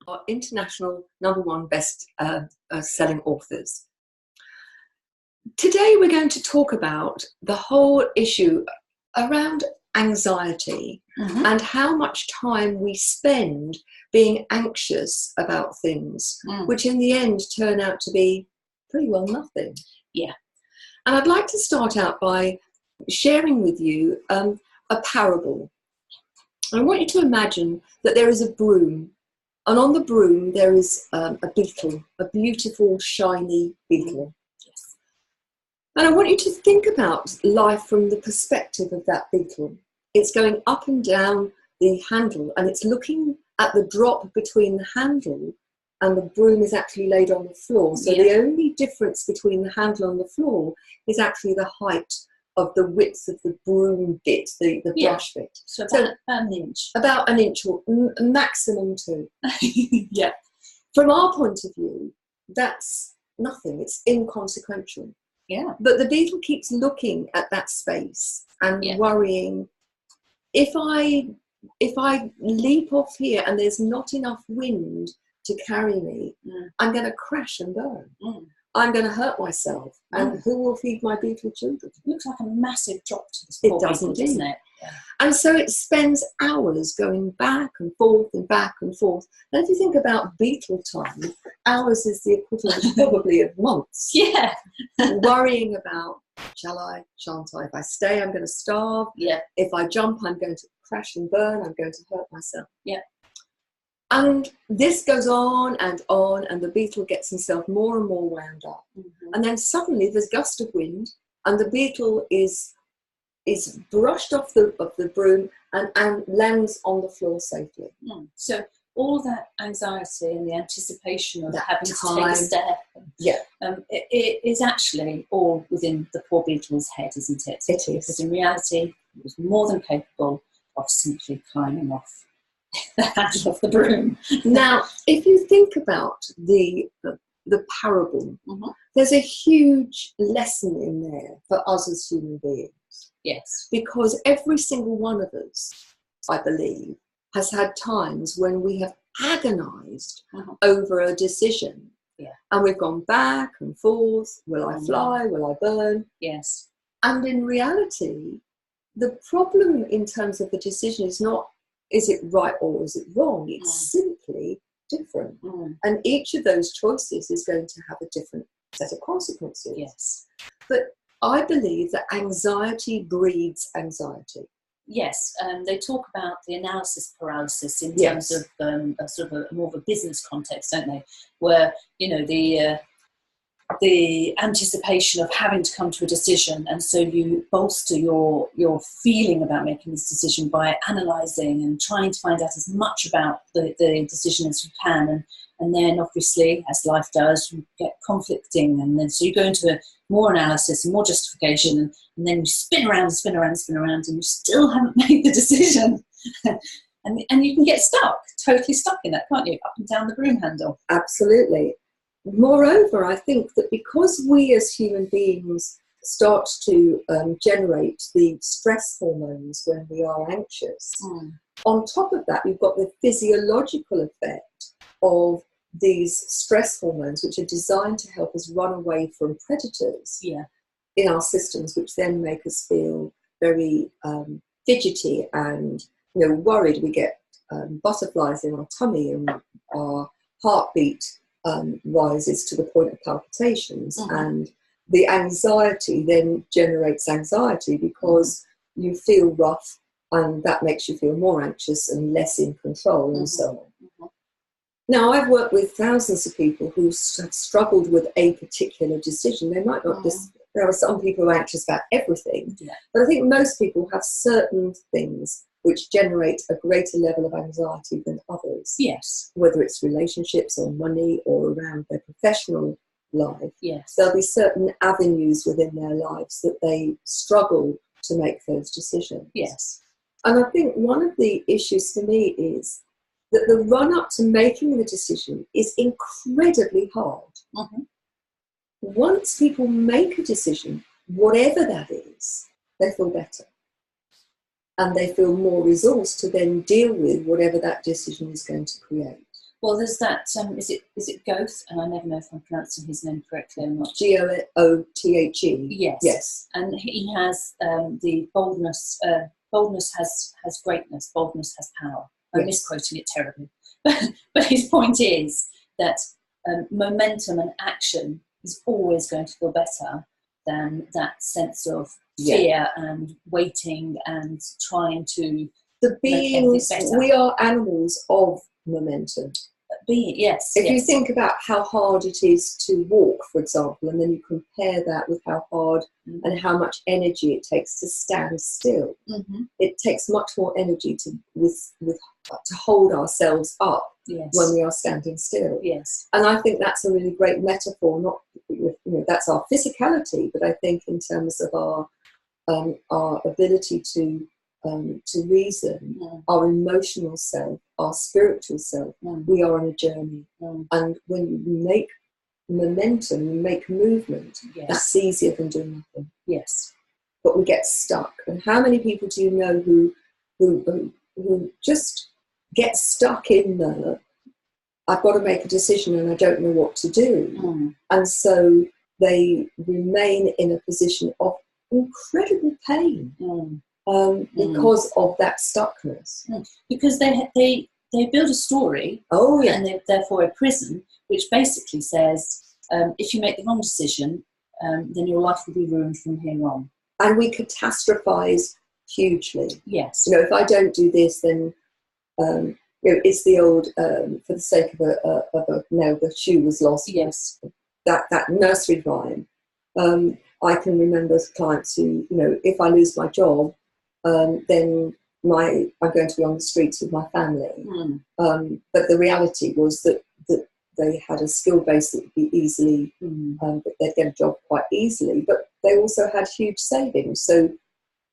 are international #1 best-selling authors. Today we're going to talk about the whole issue around anxiety and how much time we spend being anxious about things, which in the end turn out to be pretty well nothing. Yeah. And I'd like to start out by sharing with you a parable. I want you to imagine that there is a broom, and on the broom there is a beetle, a beautiful, shiny beetle. Yes. And I want you to think about life from the perspective of that beetle. It's going up and down the handle, and it's looking at the drop between the handle and the broom is actually laid on the floor. So the only difference between the handle and the floor is actually the height of the width of the broom bit, the brush bit. So about an inch. About an inch, or maximum 2. Yeah. From our point of view, that's nothing. It's inconsequential. Yeah. But the beetle keeps looking at that space and worrying, if I leap off here and there's not enough wind to carry me, I'm going to crash and burn. I'm going to hurt myself. And who will feed my beetle children? It looks like a massive drop to this poor beetle, doesn't it? Yeah. And so it spends hours going back and forth and back and forth. And if you think about beetle time, hours is the equivalent probably of months. Yeah. Worrying about, shall I, shan't I? If I stay, I'm going to starve. Yeah. If I jump, I'm going to crash and burn. I'm going to hurt myself. Yeah. And this goes on, and the beetle gets himself more and more wound up. And then suddenly there's a gust of wind, and the beetle is brushed off the broom and lands on the floor safely. So all that anxiety and the anticipation of having to take a step, it is actually all within the poor beetle's head, isn't it? It is. Because in reality, it was more than capable of simply climbing off the handle of the broom. Now, if you think about the parable, there's a huge lesson in there for us as human beings. Yes. Because every single one of us, I believe, has had times when we have agonized over a decision. Yeah. And we've gone back and forth. Will I fly? Will I burn? Yes. And in reality, the problem in terms of the decision is not, is it right or is it wrong? It's simply different. And each of those choices is going to have a different set of consequences. Yes. But I believe that anxiety breeds anxiety. Yes, they talk about the analysis paralysis in terms of a sort of more of a business context, don't they? Where, you know, the anticipation of having to come to a decision, and so you bolster your feeling about making this decision by analysing and trying to find out as much about the decision as you can, and then obviously, as life does, you get conflicting, and then so you go into more analysis and more justification, and then you spin around, and you still haven't made the decision. and you can get totally stuck in that, can't you? Up and down the broom handle. Absolutely. Moreover, I think that because we as human beings start to generate the stress hormones when we are anxious, on top of that, we've got the physiological effect of these stress hormones, which are designed to help us run away from predators in our systems, which then make us feel very fidgety and worried. We get butterflies in our tummy, and our heartbeat rises to the point of palpitations, and the anxiety then generates anxiety because you feel rough, and that makes you feel more anxious and less in control, and so on. Now, I've worked with thousands of people who have struggled with a particular decision. They might not there are some people who are anxious about everything, but I think most people have certain things which generate a greater level of anxiety than others. Yes. Whether it's relationships or money or around their professional life. Yes. There'll be certain avenues within their lives that they struggle to make those decisions. Yes. And I think one of the issues for me is that the run-up to making the decision is incredibly hard. Once people make a decision, whatever that is, they feel better. And they feel more resourced to then deal with whatever that decision is going to create. Well, there's that. Is it Goethe? And I never know if I'm pronouncing his name correctly or not. Goothe. Yes. Yes. And he has the boldness. Boldness has greatness. Boldness has power. I'm misquoting it terribly, but his point is that momentum and action is always going to feel better than that sense of fear and waiting and trying to. The beings, we are animals of momentum. If you think about how hard it is to walk, for example, and then you compare that with how hard and how much energy it takes to stand still, it takes much more energy to hold ourselves up when we are standing still. Yes. And I think that's a really great metaphor. Not, that's our physicality, but I think in terms of our ability to reason, our emotional self, our spiritual self, we are on a journey. And when you make momentum, you make movement, that's easier than doing nothing. Yes. But we get stuck. And how many people do you know who just get stuck in the, I've got to make a decision and I don't know what to do. And so they remain in a position of incredible pain. Because of that stuckness. Because they build a story, and they're therefore a prison, which basically says if you make the wrong decision, then your life will be ruined from here on. And we catastrophize hugely. Yes. If I don't do this, then it's the old for the sake of a nail, the shoe was lost. Yes. That nursery rhyme. I can remember clients who, if I lose my job, then I'm going to be on the streets with my family. But the reality was that they had a skill base that would be easily, they'd get a job quite easily, but they also had huge savings, so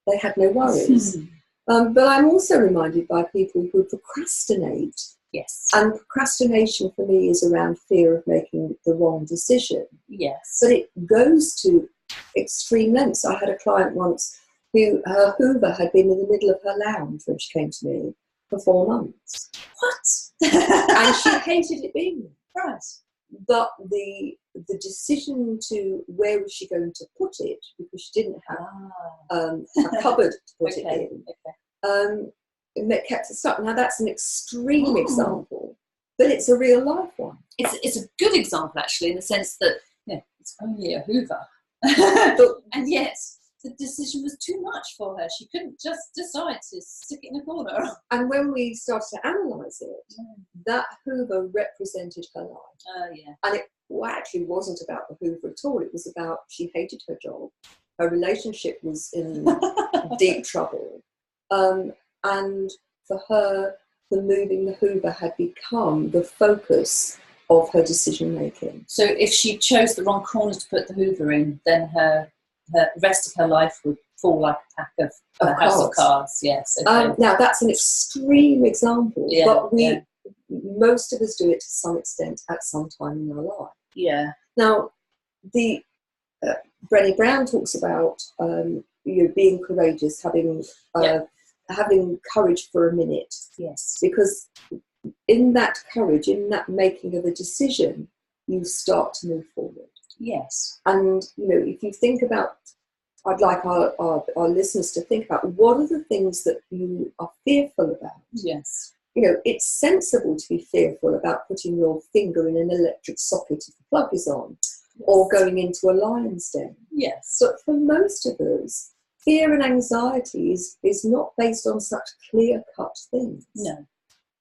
they had no worries. But I'm also reminded by people who procrastinate. Yes. And procrastination for me is around fear of making the wrong decision. Yes. But it goes to extreme lengths. I had a client once who her Hoover had been in the middle of her lounge when she came to me for 4 months. What? And she hated it being there. Right. But the decision to where was she going to put it, because she didn't have a cupboard to put it in, it kept her stuck. Now that's an extreme example, but it's a real life one. It's a good example actually, in the sense that it's only a Hoover, and yet the decision was too much for her. She couldn't just decide to stick it in a corner. And when we started to analyse it, that Hoover represented her life. And it actually wasn't about the Hoover at all. It was about, she hated her job. Her relationship was in deep trouble. And for her, the moving the Hoover had become the focus of her decision making. So if she chose the wrong corner to put the Hoover in, then her rest of her life would fall like a pack of a house of cards. Yes. Okay. Now that's an extreme example, but most of us do it to some extent at some time in our life. Yeah. Now, the Brené Brown talks about being courageous, having courage for a minute. Yes. Because in that courage, in that making of a decision, you start to move forward. Yes. And, if you think about, I'd like our listeners to think about, what are the things that you are fearful about? Yes. It's sensible to be fearful about putting your finger in an electric socket if the plug is on, or going into a lion's den. Yes. But for most of us, fear and anxiety is not based on such clear-cut things. No.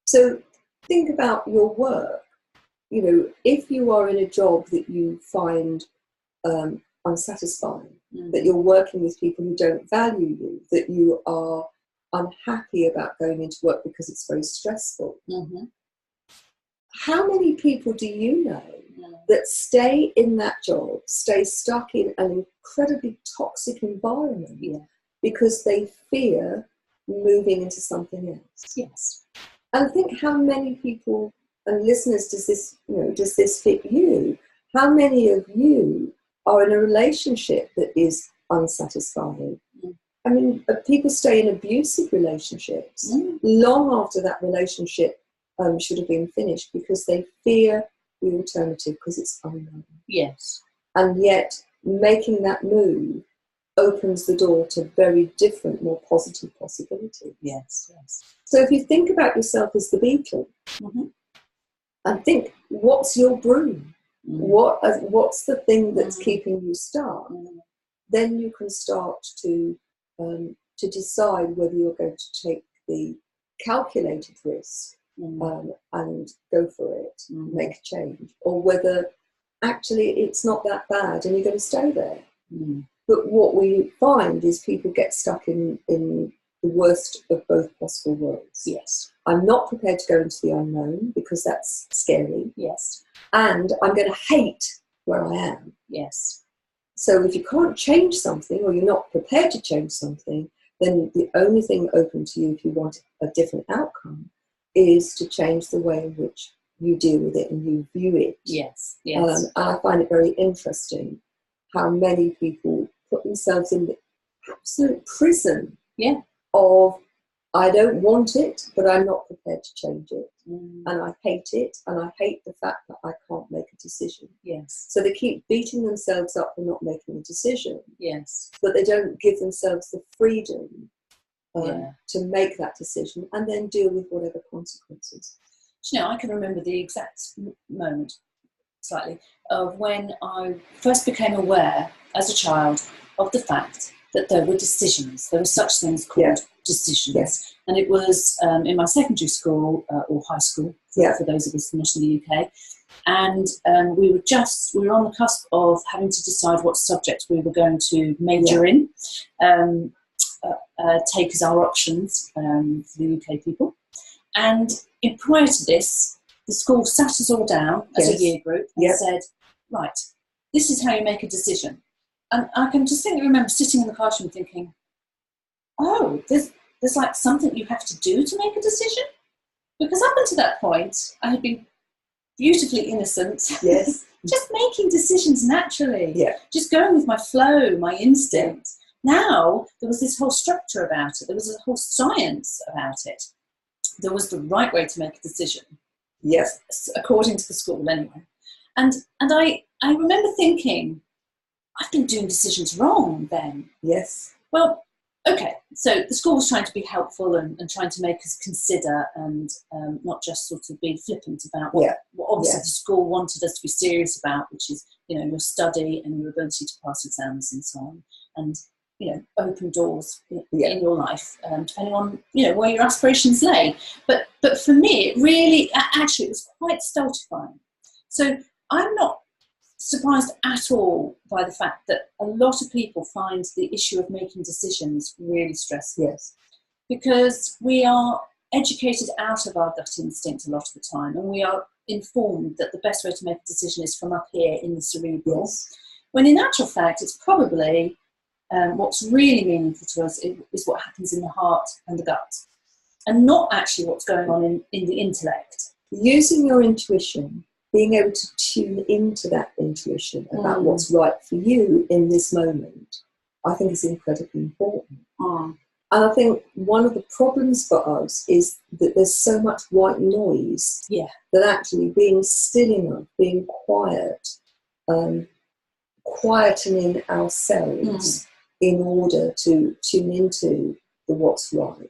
So think about your work. If you are in a job that you find unsatisfying, that you're working with people who don't value you, that you are unhappy about going into work because it's very stressful, how many people do you know that stay in that job, stay stuck in an incredibly toxic environment because they fear moving into something else? Yes. And think how many people, and listeners, does this fit you? How many of you are in a relationship that is unsatisfying? I mean, people stay in abusive relationships long after that relationship should have been finished, because they fear the alternative because it's unknown. Yes. And yet making that move opens the door to very different, more positive possibilities. Yes, yes. So if you think about yourself as the beetle, and think, what's your broom? What's the thing that's keeping you stuck? Then you can start to decide whether you're going to take the calculated risk and go for it, make a change, or whether actually it's not that bad and you're going to stay there. But what we find is people get stuck in the worst of both possible worlds. Yes. I'm not prepared to go into the unknown because that's scary. Yes. And I'm going to hate where I am. Yes. So if you can't change something, or you're not prepared to change something, then the only thing open to you if you want a different outcome is to change the way in which you deal with it and you view it. Yes. Yes. And I find it very interesting how many people put themselves in the absolute prison of, I don't want it, but I'm not prepared to change it. And I hate it, and I hate the fact that I can't make a decision. Yes. So they keep beating themselves up for not making a decision. Yes. But they don't give themselves the freedom to make that decision and then deal with whatever consequences. You know, I can remember the exact moment, slightly, of when I first became aware as a child of the fact that there were decisions. There were such things called decisions. Yes. And it was in my secondary school or high school, for those of us not in the UK. And we were on the cusp of having to decide what subject we were going to major in, take as our options for the UK people. And prior to this, the school sat us all down as a year group and said, right, this is how you make a decision. And I can distinctly remember sitting in the classroom thinking, oh, there's like something you have to do to make a decision? Because up until that point, I had been beautifully innocent. Yes. Just making decisions naturally. Yeah. Just going with my flow, my instinct. Now, there was this whole structure about it. There was a whole science about it. There was the right way to make a decision. Yes. According to the school, anyway. And I remember thinking, I've been doing decisions wrong then. Yes. Well, okay, so the school was trying to be helpful and trying to make us consider and not just sort of be flippant about what obviously the school wanted us to be serious about, which is, you know, your study and your ability to pass exams and so on, and, you know, open doors in your life, depending on, you know, where your aspirations lay. But for me, it really, actually, it was quite stultifying. So I'm not surprised at all by the fact that a lot of people find the issue of making decisions really stressful. Yes. Because we are educated out of our gut instinct a lot of the time, and we are informed that the best way to make a decision is from up here in the cerebral. Yes. When in actual fact, it's probably what's really meaningful to us is what happens in the heart and the gut, and not actually what's going on in the intellect. Using your intuition, being able to tune into that intuition about what's right for you in this moment, I think is incredibly important. And I think one of the problems for us is that there's so much white noise that actually being still enough, being quiet, quietening ourselves in order to tune into the what's right,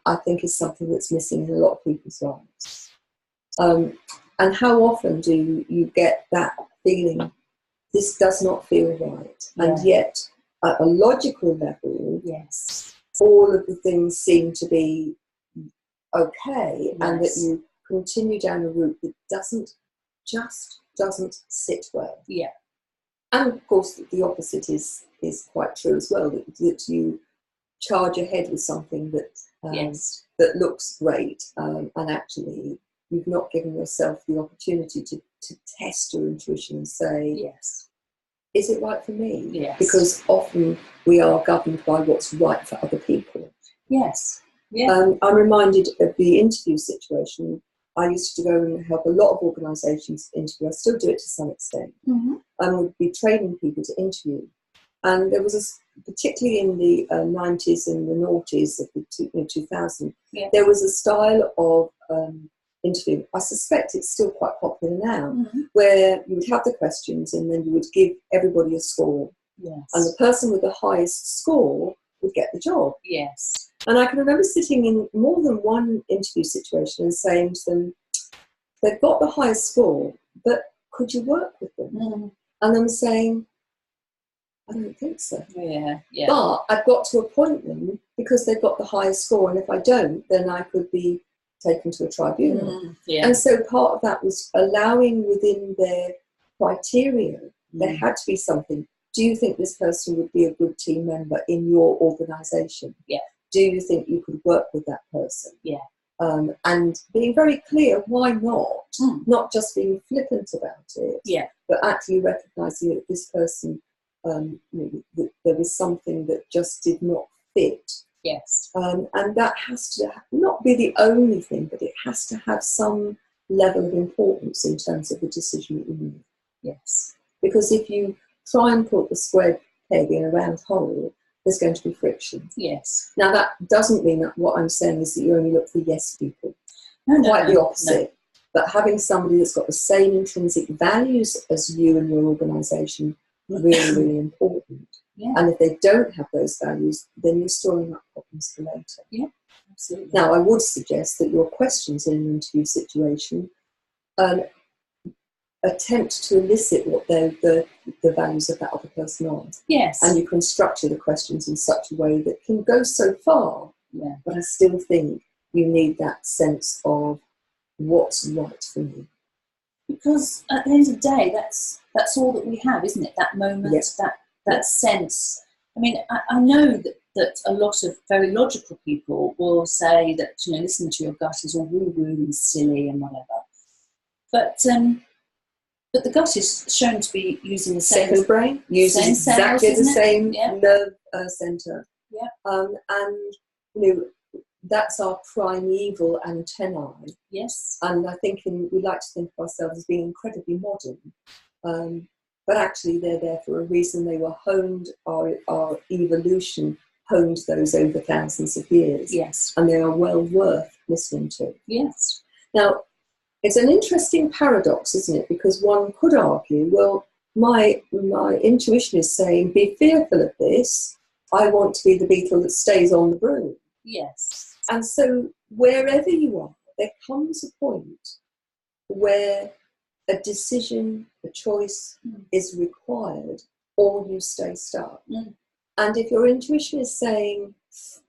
I think is something that's missing in a lot of people's lives. And how often do you get that feeling, this does not feel right? Yeah. And yet, at a logical level, all of the things seem to be okay, and that you continue down a route that doesn't sit well. Yeah. And of course, the opposite is quite true as well, that you charge ahead with something that looks great, and actually you've not given yourself the opportunity to test your intuition and say, is it right for me? Yes. Because often we are governed by what's right for other people. Yes. Yeah. I'm reminded of the interview situation. I used to go and help a lot of organisations interview. I still do it to some extent. And would be training people to interview. And there was particularly in the 90s and the noughties of the 2000, Yeah. there was a style of interview. I suspect it's still quite popular now, where you would have the questions and then you would give everybody a score. Yes. And the person with the highest score would get the job. Yes. And I can remember sitting in more than one interview situation and saying to them, they've got the highest score, but could you work with them? And them saying, I don't think so. Yeah, yeah. But I've got to appoint them because they've got the highest score, and if I don't, then I could be taken to a tribunal. Yeah. And so part of that was allowing within their criteria, there had to be something. Do you think this person would be a good team member in your organisation? Yeah. Do you think you could work with that person? Yeah. And being very clear, why not? Not just being flippant about it, but actually recognising that this person, that there was something that just did not fit. Yes. And that has to not be the only thing, but it has to have some level of importance in terms of the decision that you make. Yes. Because if you try and put the square peg in a round hole, there's going to be friction. Yes. Now, that doesn't mean that what I'm saying is that you only look for yes people. Quite the opposite. No. But having somebody that's got the same intrinsic values as you and your organisation, really, really important. Yeah. And if they don't have those values, then you're storing up problems for later. Yeah, absolutely. Now, I would suggest that your questions in an interview situation attempt to elicit what the values of that other person are. Yes. And you can structure the questions in such a way that can go so far. Yeah. But I still think you need that sense of what's right for me. Because at the end of the day, that's all that we have, isn't it? That moment, that sense. I mean, I know that a lot of very logical people will say that, listening to your gut is all woo-woo and silly and whatever. But the gut is shown to be using the same second brain, uses exactly the same nerve centre. Yeah. And that's our primeval antennae. Yes. And I think we like to think of ourselves as being incredibly modern. But actually they're there for a reason. They were honed, our evolution honed those over thousands of years. Yes. And they are well worth listening to. Yes. Now, it's an interesting paradox, isn't it? Because one could argue, well, my intuition is saying, be fearful of this. I want to be the beetle that stays on the broom. Yes. And so wherever you are, there comes a point where a decision, a choice is required, or you stay stuck. And if your intuition is saying,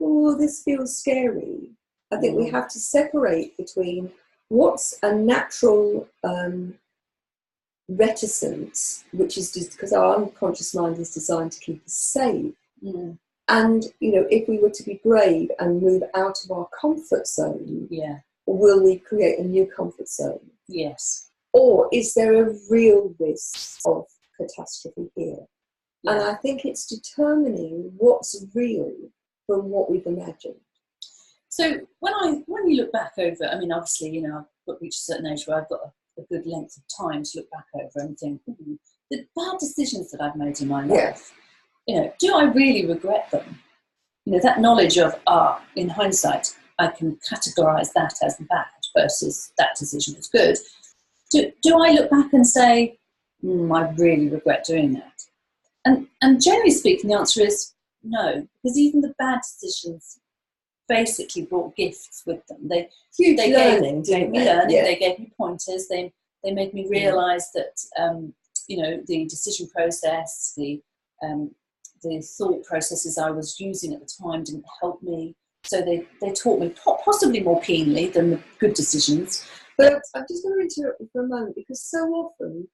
oh, this feels scary, I think we have to separate between what's a natural reticence, which is just because our unconscious mind is designed to keep us safe. And, if we were to be brave and move out of our comfort zone, will we create a new comfort zone? Yes. Or is there a real risk of catastrophe here? Yeah. And I think it's determining what's real from what we've imagined. So when you look back over, I mean, obviously, I've reached a certain age where I've got a good length of time to look back over and think, the bad decisions that I've made in my life, do I really regret them? That knowledge of, in hindsight, I can categorise that as bad versus that decision as good. Do I look back and say, I really regret doing that? And generally speaking, the answer is no, because even the bad decisions basically brought gifts with them. They gave me learning. Yeah. They gave me pointers. They made me realise that the decision process, the thought processes I was using at the time didn't help me. So they taught me possibly more keenly than the good decisions. But I'm just going to interrupt you for a moment, because so often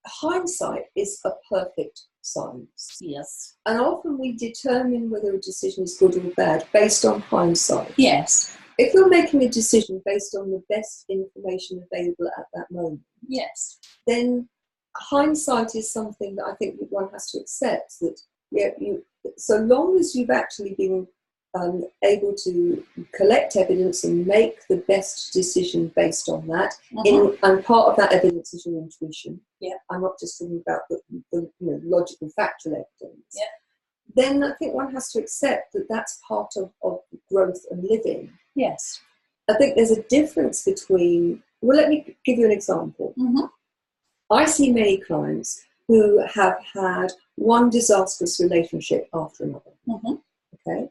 hindsight is a perfect science. Yes. And often we determine whether a decision is good or bad based on hindsight. Yes. If you're making a decision based on the best information available at that moment, yes, then hindsight is something that I think one has to accept, that so long as you've actually been able to collect evidence and make the best decision based on that, and part of that evidence is your intuition. Yeah, I'm not just talking about the logical, factual evidence. Yeah, then I think one has to accept that that's part of growth and living. Yes. I think there's a difference between, well, let me give you an example. Mm-hmm. I see many clients who have had one disastrous relationship after another. Mm-hmm. Okay?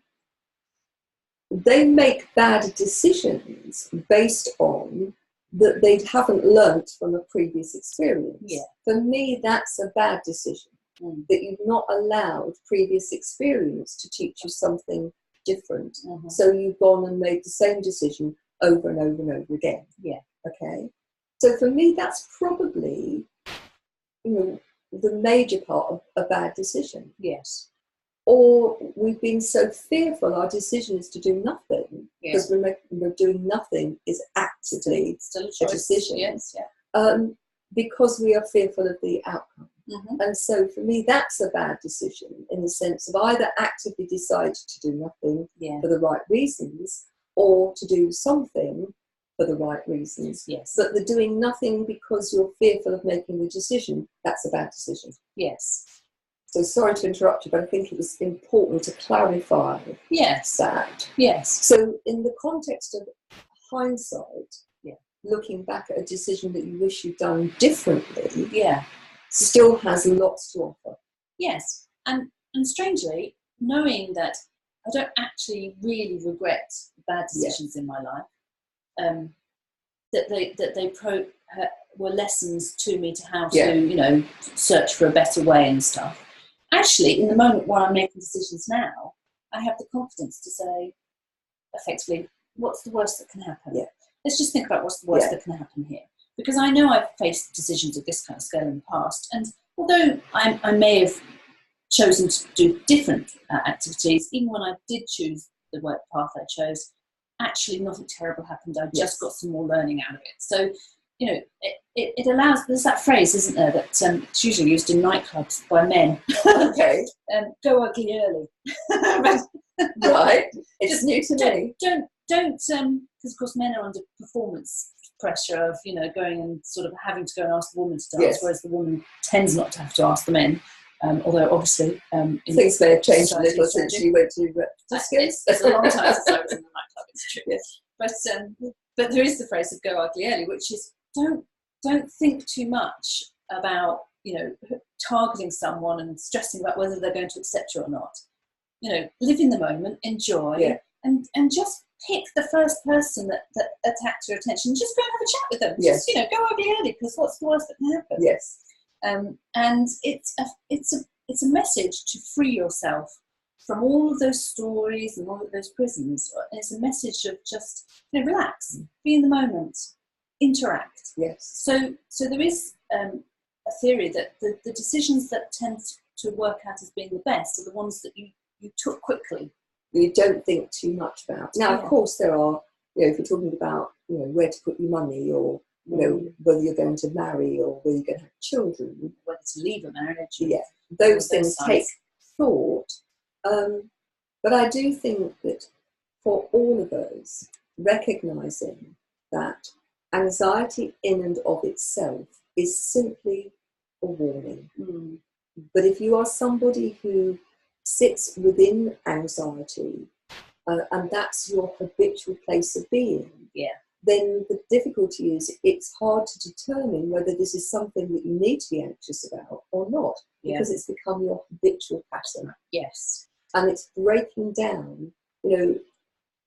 They make bad decisions based on that they haven't learnt from a previous experience. Yeah. For me, that's a bad decision. That you've not allowed previous experience to teach you something different. Mm-hmm. So you've gone and made the same decision over and over and over again. Yeah. Okay. So for me, that's probably, the major part of a bad decision. Yes. Or we've been so fearful, our decision is to do nothing, because we're doing nothing is actively still a decision. Yes. Yeah. Because we are fearful of the outcome. Mm-hmm. And so for me, that's a bad decision in the sense of either actively decide to do nothing for the right reasons, or to do something for the right reasons. Yes. But the doing nothing because you're fearful of making the decision, that's a bad decision. Yes. So sorry to interrupt you, but I think it was important to clarify that. Yes. So in the context of hindsight, looking back at a decision that you wish you'd done differently, still has lots to offer. Yes. And strangely, knowing that I don't actually really regret bad decisions in my life, that they were lessons to me to how to, search for a better way and stuff. Actually, in the moment where I'm making decisions now, I have the confidence to say, effectively, what's the worst that can happen? Yeah. Let's just think about what's the worst that can happen here. Because I know I've faced decisions of this kind of scale in the past, and although I may have chosen to do different activities, even when I did choose the work path I chose, actually nothing terrible happened. I just got some more learning out of it. So, it allows, there's that phrase, isn't there, that it's usually used in nightclubs by men. Okay. Go ugly early. Right. It's new to me. Don't, because of course men are under performance pressure of, going and sort of having to go and ask the woman to dance, whereas the woman tends not to have to ask the men. Although obviously things may have changed a little since you went to it's a long time since I was in the nightclub, it's true. Yes. But there is the phrase of go ugly early, which is don't think too much about targeting someone and stressing about whether they're going to accept you or not. Live in the moment, enjoy, and just pick the first person that attacks your attention. Just go and have a chat with them. Yes. Just go ugly early, because what's the worst that can happen? Yes. And it's a message to free yourself from all of those stories and all of those prisons. It's a message of just relax, be in the moment, interact. Yes. So there is a theory that the decisions that tend to work out as being the best are the ones that you took quickly. You don't think too much about. Now, of course, there are. If you're talking about where to put your money, or whether you're going to marry, or whether you're going to have children, whether to leave a marriage. Those things take thought. But I do think that for all of us, recognising that anxiety in and of itself is simply a warning. But if you are somebody who sits within anxiety, and that's your habitual place of being, then the difficulty is it's hard to determine whether this is something that you need to be anxious about or not, because it's become your habitual pattern. Yes. And it's breaking down,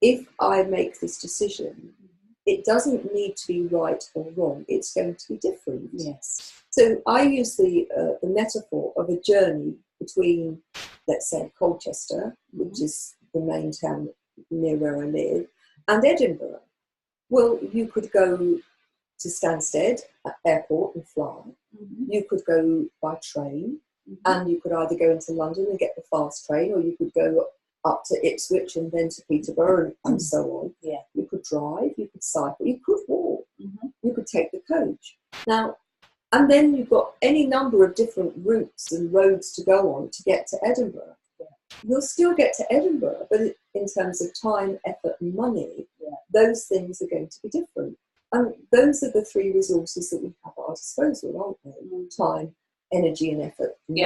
if I make this decision, it doesn't need to be right or wrong, it's going to be different. Yes. So I use the metaphor of a journey between, let's say, Colchester, which is the main town near where I live, and Edinburgh. Well, you could go to Stansted Airport and fly. You could go by train, and you could either go into London and get the fast train, or you could go up to Ipswich and then to Peterborough and so on. You could drive, you could cycle, you could walk, you could take the coach. Now, and then you've got any number of different routes and roads to go on to get to Edinburgh. You'll still get to Edinburgh, but in terms of time, effort and money, those things are going to be different. And those are the three resources that we have at our disposal, aren't they? Time, energy and effort and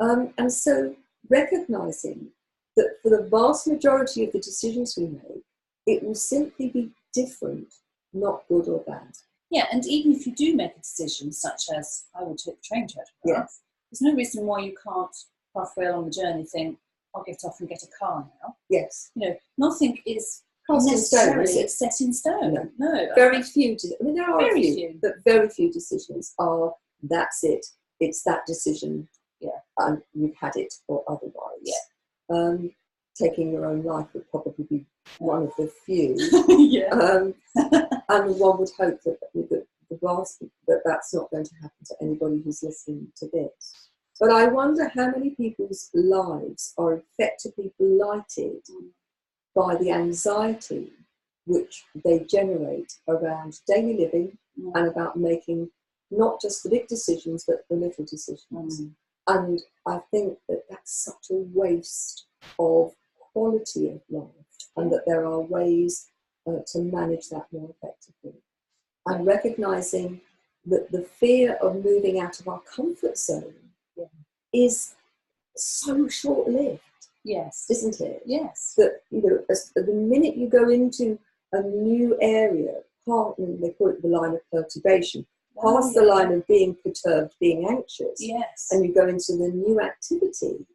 money. And so recognizing that for the vast majority of the decisions we make, it will simply be different, not good or bad. Yeah, and even if you do make a decision, such as I will take the train to Edinburgh, Yes. there's no reason why you can't, halfway along the journey, think, I'll get off and get a car now. Yes. You know, nothing is Cast in stone, necessarily is it? set in stone. No. Very few. I mean, there are Very a few, few. but very few decisions are, that's it. It's that decision. Yeah. And you've had it or otherwise. Yeah. Taking your own life would probably be one of the few. Yeah. And one would hope that that's not going to happen to anybody who's listening to this. But I wonder how many people's lives are effectively blighted by the anxiety which they generate around daily living and about making not just the big decisions, but the little decisions. And I think that that's such a waste of quality of life, and that there are ways to manage that more effectively. And recognizing that the fear of moving out of our comfort zone is so short-lived. Yes. Isn't it? Yes. That, you know, the minute you go into a new area, they call it the line of perturbation, past the line of being perturbed, being anxious, and you go into the new activity,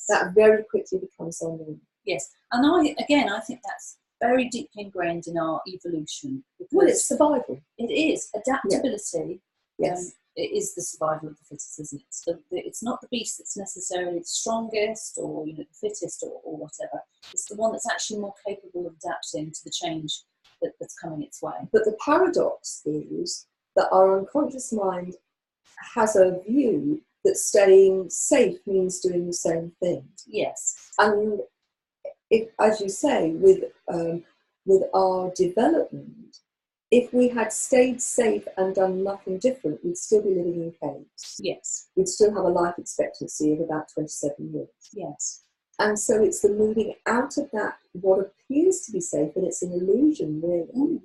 that very quickly becomes unknown. Yes, and I think that's very deeply ingrained in our evolution. Well, it's survival. It is. Adaptability Yes. it is the survival of the fittest, isn't it? It's not the beast that's necessarily the strongest or, you know, the fittest or whatever. It's the one that's actually more capable of adapting to the change that's coming its way. But the paradox is that our unconscious mind has a view that staying safe means doing the same thing. Yes. And if, as you say, with our development, if we had stayed safe and done nothing different, we'd still be living in caves. Yes. We'd still have a life expectancy of about 27 years. Yes. And so it's the moving out of that, what appears to be safe, and it's an illusion, really,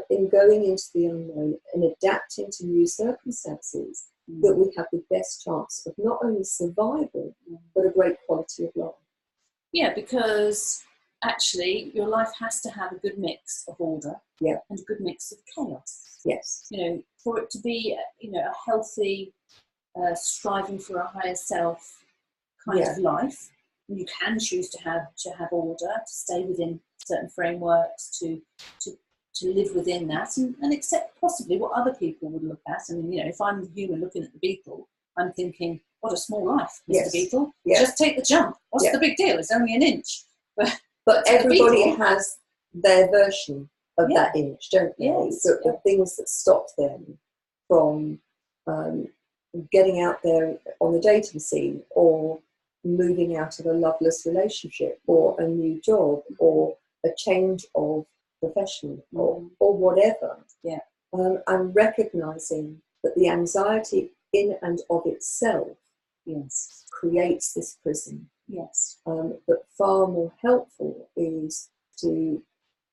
in going into the unknown and adapting to new circumstances, that we have the best chance of not only survival, but a great quality of life. Yeah, because actually your life has to have a good mix of order and a good mix of chaos. Yes. You know, for it to be, you know, a healthy, striving for a higher self kind of life. You can choose to have order, to stay within certain frameworks, to live within that, and accept possibly what other people would look at. I mean, you know, if I'm the human looking at the beetle, I'm thinking, what a small life, Mr. Beetle. Just take the jump. What's the big deal? It's only an inch. But everybody has their version of that inch, don't they? Yes. So the things that stop them from getting out there on the dating scene, or moving out of a loveless relationship, or a new job, or a change of profession, or whatever. Yeah. And recognizing that the anxiety in and of itself creates this prison. Yes. But far more helpful is to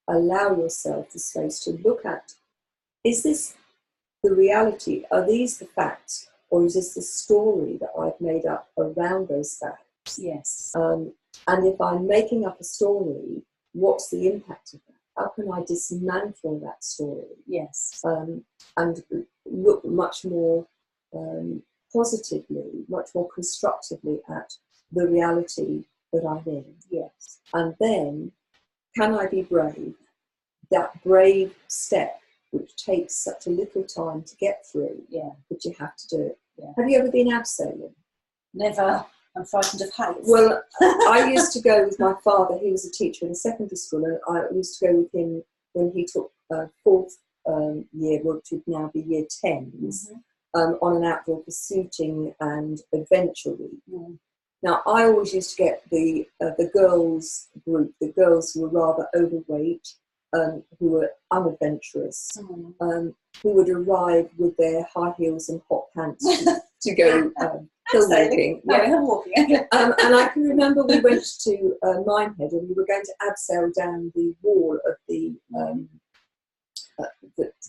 allow yourself the space to look at, is this the reality? Are these the facts? Or is this the story that I've made up around those facts? Yes. And if I'm making up a story, what's the impact of that? How can I dismantle that story? Yes. And look much more positively, much more constructively at the reality that I'm in. Yes. And then, can I be brave? That brave step, which takes such a little time to get through, but you have to do it. Yeah. Have you ever been abseiling? Never. I'm frightened of heights. Well, I used to go with my father. He was a teacher in secondary school, and I used to go with him when he took fourth year, which would now be year 10s, on an outdoor pursuiting and adventure week. Now, I always used to get the girls group, the girls who were rather overweight, who were unadventurous, who would arrive with their high heels and hot pants to go hill walking. Hill walking. And I can remember we went to Minehead, and we were going to abseil down the wall of the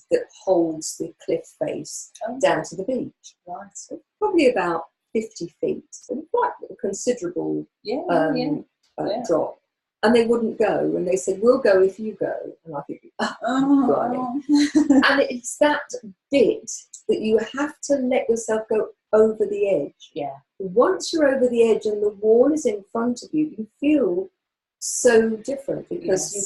that holds the cliff face down to the beach. Right. Probably about 50 feet, and quite a considerable Yeah. drop. And they wouldn't go, and they said, "We'll go if you go." And I think, oh. And it's that bit that you have to let yourself go over the edge. Yeah. Once you're over the edge and the wall is in front of you, you feel so different, because you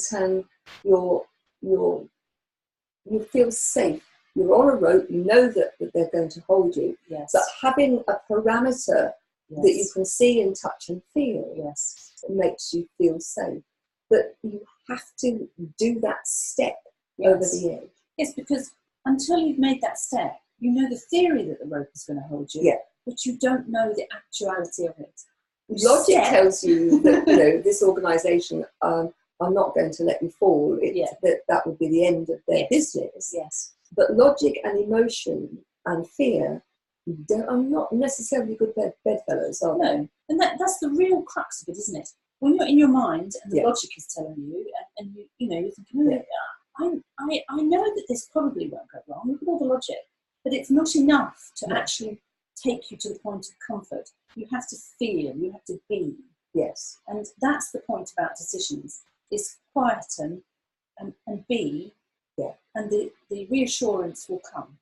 feel safe. You're on a rope, you know that they're going to hold you. Yes. But having a parameter that you can see and touch and feel, makes you feel safe. But you have to do that step over the edge. Yes, because until you've made that step, you know the theory that the rope is going to hold you, but you don't know the actuality of it. Logic tells you that, you know, this organisation, I'm not going to let you fall. That would be the end of their business. Yes. But logic and emotion and fear are not necessarily good bedfellows, are they? No, and that's the real crux of it, isn't it? When you're in your mind and the logic is telling you, and you're thinking, I know that this probably won't go wrong. Look at all the logic, but it's not enough to actually take you to the point of comfort. You have to feel, you have to be. Yes. And that's the point about decisions, is quieten and be, and the reassurance will come.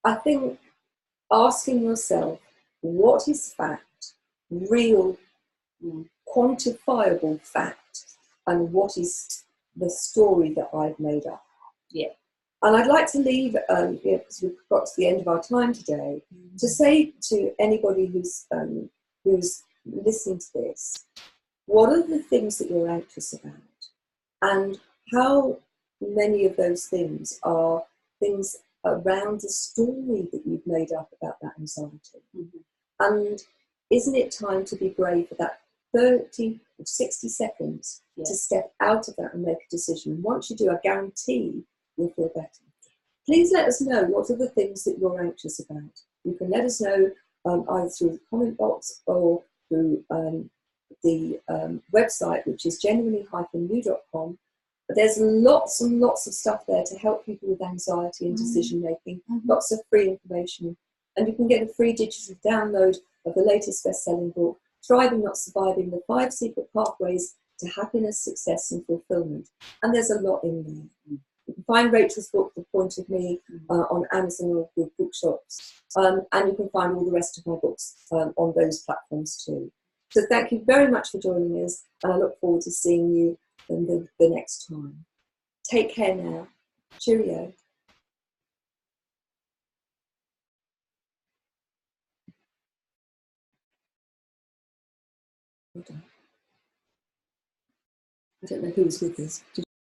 I think asking yourself, what is fact, real, quantifiable fact, and what is the story that I've made up? Yeah. And I'd like to leave, because we've got to the end of our time today, to say to anybody who's listening to this, what are the things that you're anxious about? And how many of those things are things around the story that you've made up about that anxiety? And isn't it time to be brave for that 30 or 60 seconds to step out of that and make a decision? Once you do, I guarantee you'll feel better. Please let us know what are the things that you're anxious about. You can let us know either through the comment box or through the website, which is genuinely-you.com. There's lots and lots of stuff there to help people with anxiety and decision making. Lots of free information, and you can get a free digital download of the latest best-selling book, Thriving Not Surviving: The 5 Secret Pathways to Happiness, Success and Fulfillment. And there's a lot in there. You can find Rachel's book, The Point of Me, on Amazon or good bookshops, and you can find all the rest of my books on those platforms too. So thank you very much for joining us, and I look forward to seeing you the next time. Take care now. Cheerio. I don't know who was with us.